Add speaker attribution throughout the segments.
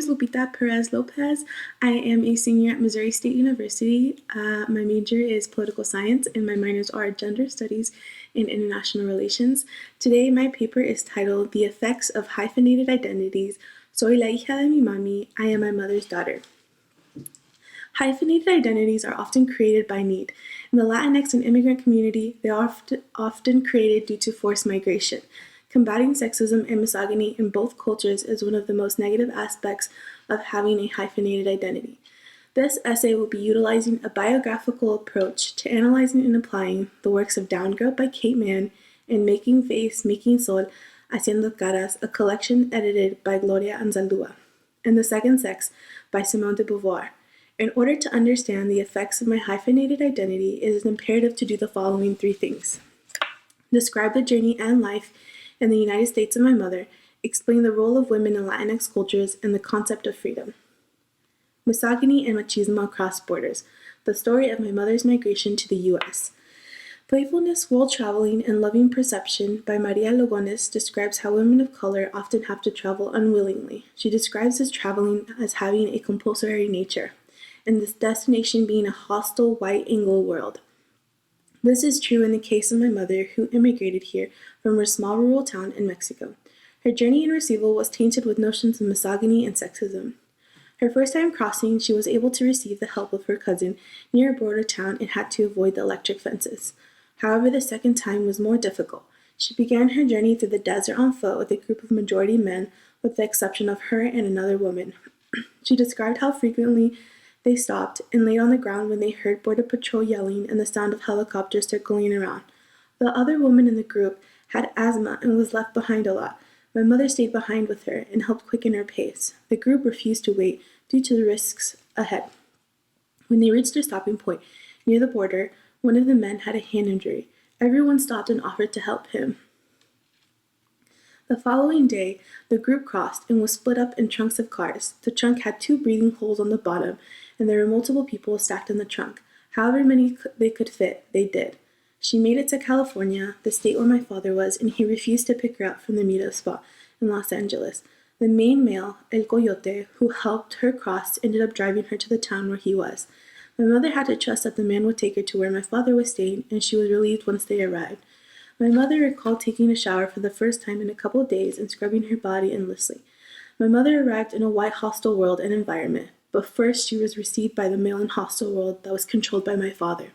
Speaker 1: is Lupita Perez Lopez. I am a senior at Missouri State University. My major is political science and my minors are gender studies and international relations. Today, my paper is titled The Effects of Hyphenated Identities. Soy la hija de mi mami. I am my mother's daughter. Hyphenated identities are often created by need. In the Latinx and immigrant community, they are often created due to forced migration. Combating sexism and misogyny in both cultures is one of the most negative aspects of having a hyphenated identity. This essay will be utilizing a biographical approach to analyzing and applying the works of Down Girl by Kate Mann and Making Face, Making Sol, Haciendo Caras, a collection edited by Gloria Anzaldúa, and The Second Sex by Simone de Beauvoir. In order to understand the effects of my hyphenated identity, it is imperative to do the following three things. Describe the journey and life in the United States of my mother, explain the role of women in Latinx cultures and the concept of freedom. Misogyny and machismo across borders, the story of my mother's migration to the U.S. Playfulness, World Traveling, and Loving Perception by Maria Lugones describes how women of color often have to travel unwillingly. She describes this traveling as having a compulsory nature, and this destination being a hostile white Anglo world. This is true in the case of my mother, who immigrated here from her small rural town in Mexico. Her journey in Recibo was tainted with notions of misogyny and sexism. Her first time crossing, she was able to receive the help of her cousin near a border town and had to avoid the electric fences. However, the second time was more difficult. She began her journey through the desert on foot with a group of majority men, with the exception of her and another woman. She described how frequently they stopped and laid on the ground when they heard Border Patrol yelling and the sound of helicopters circling around. The other woman in the group had asthma and was left behind a lot. My mother stayed behind with her and helped quicken her pace. The group refused to wait due to the risks ahead. When they reached their stopping point near the border, one of the men had a hand injury. Everyone stopped and offered to help him. The following day, the group crossed and was split up in trunks of cars. The trunk had 2 breathing holes on the bottom, and there were multiple people stacked in the trunk. However many they could fit, they did. She made it to California, the state where my father was, and he refused to pick her up from the meetup spot in Los Angeles. The main male, El Coyote, who helped her cross, ended up driving her to the town where he was. My mother had to trust that the man would take her to where my father was staying, and she was relieved once they arrived. My mother recalled taking a shower for the first time in a couple of days and scrubbing her body endlessly. My mother arrived in a white hostile world and environment, but first she was received by the male and hostile world that was controlled by my father.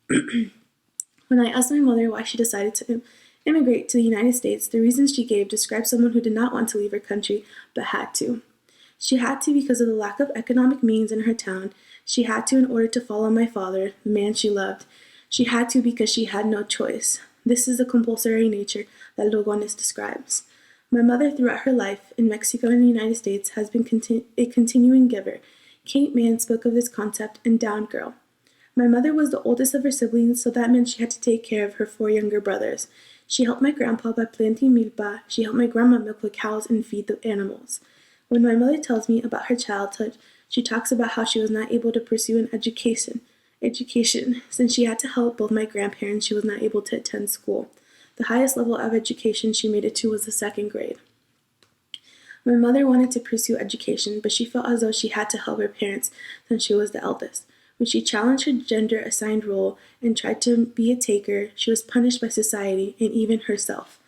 Speaker 1: When I asked my mother why she decided to immigrate to the United States, the reasons she gave described someone who did not want to leave her country, but had to. She had to because of the lack of economic means in her town. She had to in order to follow my father, the man she loved. She had to because she had no choice. This is the compulsory nature that Lugones describes. My mother, throughout her life in Mexico and the United States, has been a continuing giver. Kate Mann spoke of this concept in Down Girl. My mother was the oldest of her siblings, so that meant she had to take care of her 4 younger brothers. She helped my grandpa by planting milpa. She helped my grandma milk the cows and feed the animals. When my mother tells me about her childhood, she talks about how she was not able to pursue an education. Since she had to help both my grandparents, she was not able to attend school. The highest level of education she made it to was the 2nd grade. My mother wanted to pursue education, but she felt as though she had to help her parents since she was the eldest. When she challenged her gender-assigned role and tried to be a taker, she was punished by society and even herself.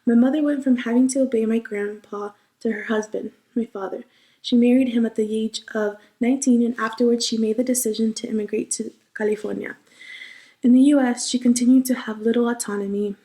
Speaker 1: My mother went from having to obey my grandpa to her husband, my father. She married him at the age of 19, and afterwards she made the decision to immigrate to California. In the U.S., she continued to have little autonomy.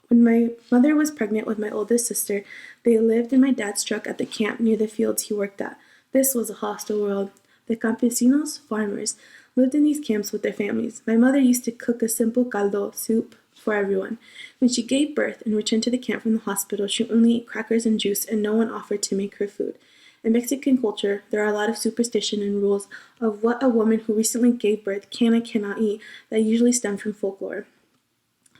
Speaker 1: When my mother was pregnant with my oldest sister, they lived in my dad's truck at the camp near the fields he worked at. This was a hostile world. The campesinos, farmers, lived in these camps with their families. My mother used to cook a simple caldo soup for everyone. When she gave birth and returned to the camp from the hospital, she only ate crackers and juice, and no one offered to make her food. In Mexican culture, there are a lot of superstition and rules of what a woman who recently gave birth can and cannot eat that usually stem from folklore.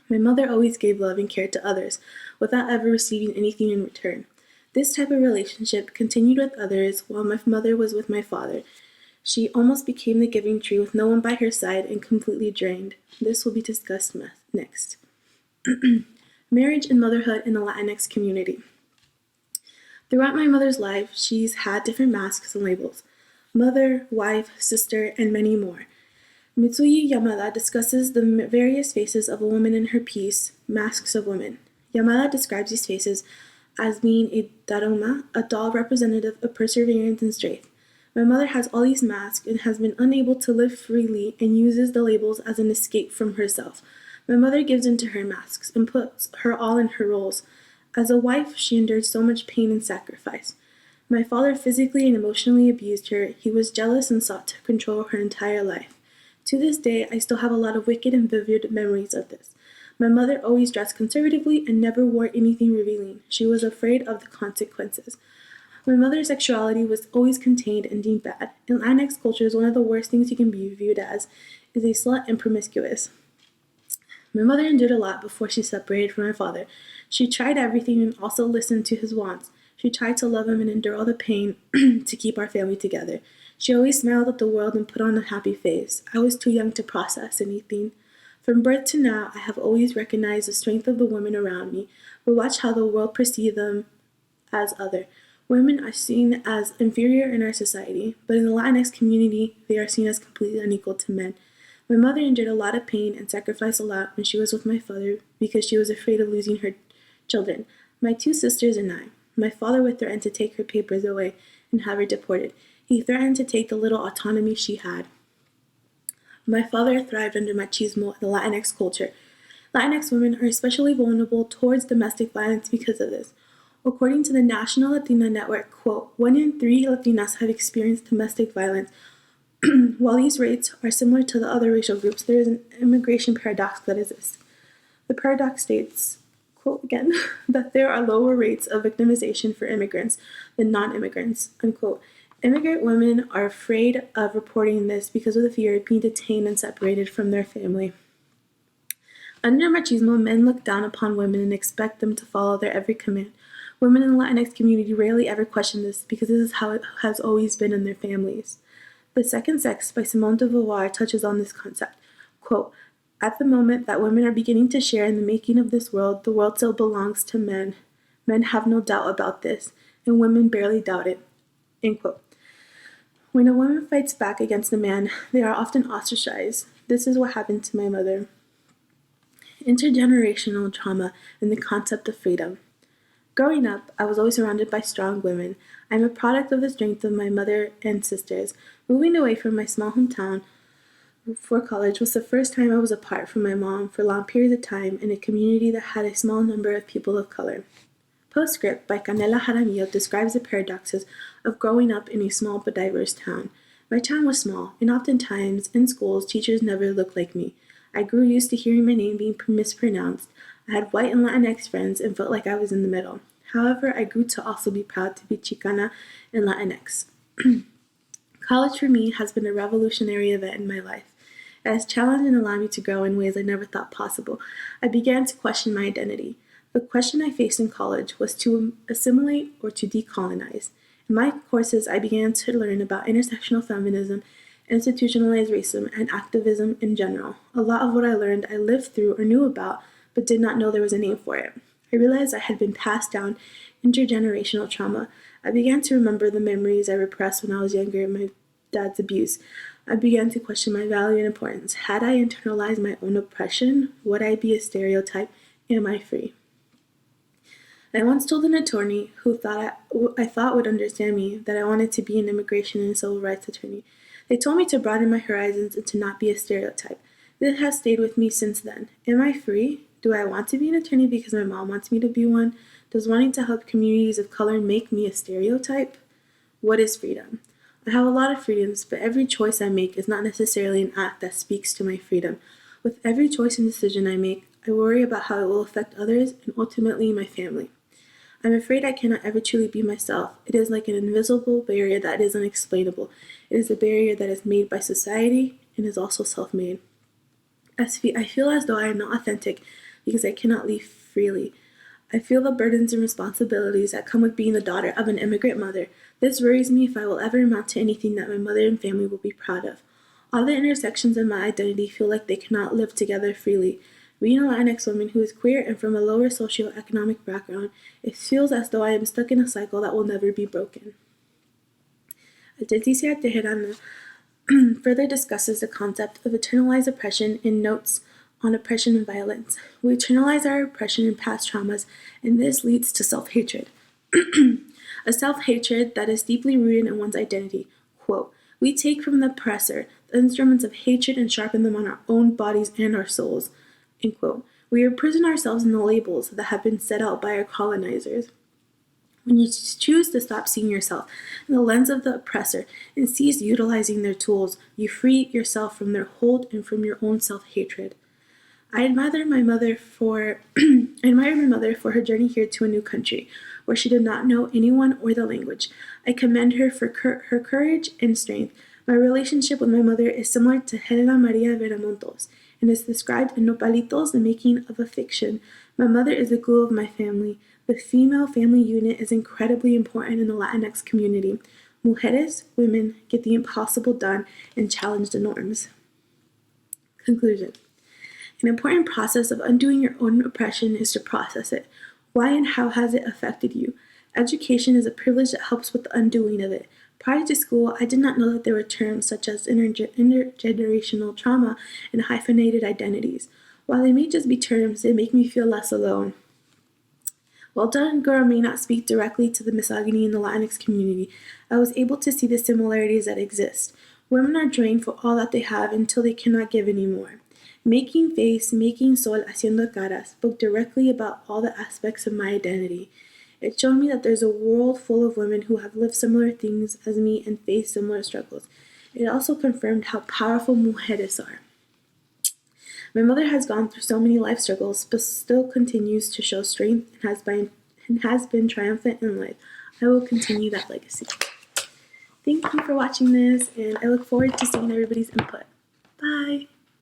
Speaker 1: My mother always gave love and care to others, without ever receiving anything in return. This type of relationship continued with others while my mother was with my father. She almost became the giving tree with no one by her side and completely drained. This will be discussed next. Marriage and motherhood in the Latinx community. Throughout my mother's life, she's had different masks and labels: mother, wife, sister, and many more. Mitsuyi Yamada discusses the various faces of a woman in her piece, Masks of Women. Yamada describes these faces as being a daruma, a doll representative of perseverance and strength. My mother has all these masks and has been unable to live freely and uses the labels as an escape from herself. My mother gives into her masks and puts her all in her roles. As a wife, she endured so much pain and sacrifice. My father physically and emotionally abused her. He was jealous and sought to control her entire life. To this day, I still have a lot of wicked and vivid memories of this. My mother always dressed conservatively and never wore anything revealing. She was afraid of the consequences. My mother's sexuality was always contained and deemed bad. In Latinx cultures, one of the worst things you can be viewed as is a slut and promiscuous. My mother endured a lot before she separated from my father. She tried everything and also listened to his wants. She tried to love him and endure all the pain to keep our family together. She always smiled at the world and put on a happy face. I was too young to process anything. From birth to now, I have always recognized the strength of the women around me, but watched how the world perceived them as other. Women are seen as inferior in our society, but in the Latinx community, they are seen as completely unequal to men. My mother endured a lot of pain and sacrificed a lot when she was with my father because she was afraid of losing her children, my two sisters and I. My father would threaten to take her papers away and have her deported. He threatened to take the little autonomy she had. My father thrived under machismo and the Latinx culture. Latinx women are especially vulnerable towards domestic violence because of this. According to the National Latina Network, quote, 1 in 3 Latinas have experienced domestic violence. While these rates are similar to the other racial groups, there is an immigration paradox that exists. The paradox states, quote again, that there are lower rates of victimization for immigrants than non-immigrants, unquote. Immigrant women are afraid of reporting this because of the fear of being detained and separated from their family. Under machismo, men look down upon women and expect them to follow their every command. Women in the Latinx community rarely ever question this because this is how it has always been in their families. The Second Sex by Simone de Beauvoir touches on this concept. Quote, at the moment that women are beginning to share in the making of this world, the world still belongs to men. Men have no doubt about this, and women barely doubt it. End quote. When a woman fights back against a man, they are often ostracized. This is what happened to my mother. Intergenerational trauma and the concept of freedom. Growing up, I was always surrounded by strong women. I am a product of the strength of my mother and sisters. Moving away from my small hometown for college was the first time I was apart from my mom for long periods of time in a community that had a small number of people of color. Postscript by Canela Jaramillo describes the paradoxes of growing up in a small but diverse town. My town was small, and oftentimes in schools, teachers never looked like me. I grew used to hearing my name being mispronounced. I had white and Latinx friends and felt like I was in the middle. However, I grew to also be proud to be Chicana and Latinx. College for me has been a revolutionary event in my life. It has challenged and allowed me to grow in ways I never thought possible. I began to question my identity. The question I faced in college was to assimilate or to decolonize. In my courses, I began to learn about intersectional feminism, institutionalized racism, and activism in general. A lot of what I learned I lived through or knew about, but did not know there was a name for it. I realized I had been passed down intergenerational trauma. I began to remember the memories I repressed when I was younger and my dad's abuse. I began to question my value and importance. Had I internalized my own oppression? Would I be a stereotype? Am I free? I once told an attorney who I thought would understand me that I wanted to be an immigration and civil rights attorney. They told me to broaden my horizons and to not be a stereotype. This has stayed with me since then. Am I free? Do I want to be an attorney because my mom wants me to be one? Does wanting to help communities of color make me a stereotype? What is freedom? I have a lot of freedoms, but every choice I make is not necessarily an act that speaks to my freedom. With every choice and decision I make, I worry about how it will affect others and ultimately my family. I'm afraid I cannot ever truly be myself. It is like an invisible barrier that is unexplainable. It is a barrier that is made by society and is also self-made. I feel as though I am not authentic because I cannot live freely. I feel the burdens and responsibilities that come with being the daughter of an immigrant mother. This worries me if I will ever amount to anything that my mother and family will be proud of. All the intersections of my identity feel like they cannot live together freely. Being a Latinx woman who is queer and from a lower socioeconomic background, it feels as though I am stuck in a cycle that will never be broken. Identities Teherana further discusses the concept of internalized oppression in notes on oppression and violence. We internalize our oppression and past traumas, and this leads to self-hatred. A self-hatred that is deeply rooted in one's identity. Quote, we take from the oppressor the instruments of hatred and sharpen them on our own bodies and our souls. End quote. We imprison ourselves in the labels that have been set out by our colonizers. When you choose to stop seeing yourself in the lens of the oppressor and cease utilizing their tools, you free yourself from their hold and from your own self-hatred. I admire my mother for her journey here to a new country, where she did not know anyone or the language. I commend her for her courage and strength. My relationship with my mother is similar to Helena Maria Veramontos, and is described in Nopalitos, the Making of a Fiction. My mother is the glue of my family. The female family unit is incredibly important in the Latinx community. Mujeres, women, get the impossible done and challenge the norms. Conclusion. An important process of undoing your own oppression is to process it. Why and how has it affected you? Education is a privilege that helps with the undoing of it. Prior to school, I did not know that there were terms such as intergenerational trauma and hyphenated identities. While they may just be terms, they make me feel less alone. While Dun Girl may not speak directly to the misogyny in the Latinx community, I was able to see the similarities that exist. Women are drained for all that they have until they cannot give anymore. Making Face, Making Sol, Haciendo Caras spoke directly about all the aspects of my identity. It showed me that there's a world full of women who have lived similar things as me and faced similar struggles. It also confirmed how powerful mujeres are. My mother has gone through so many life struggles, but still continues to show strength and has been triumphant in life. I will continue that legacy. Thank you for watching this, and I look forward to seeing everybody's input. Bye!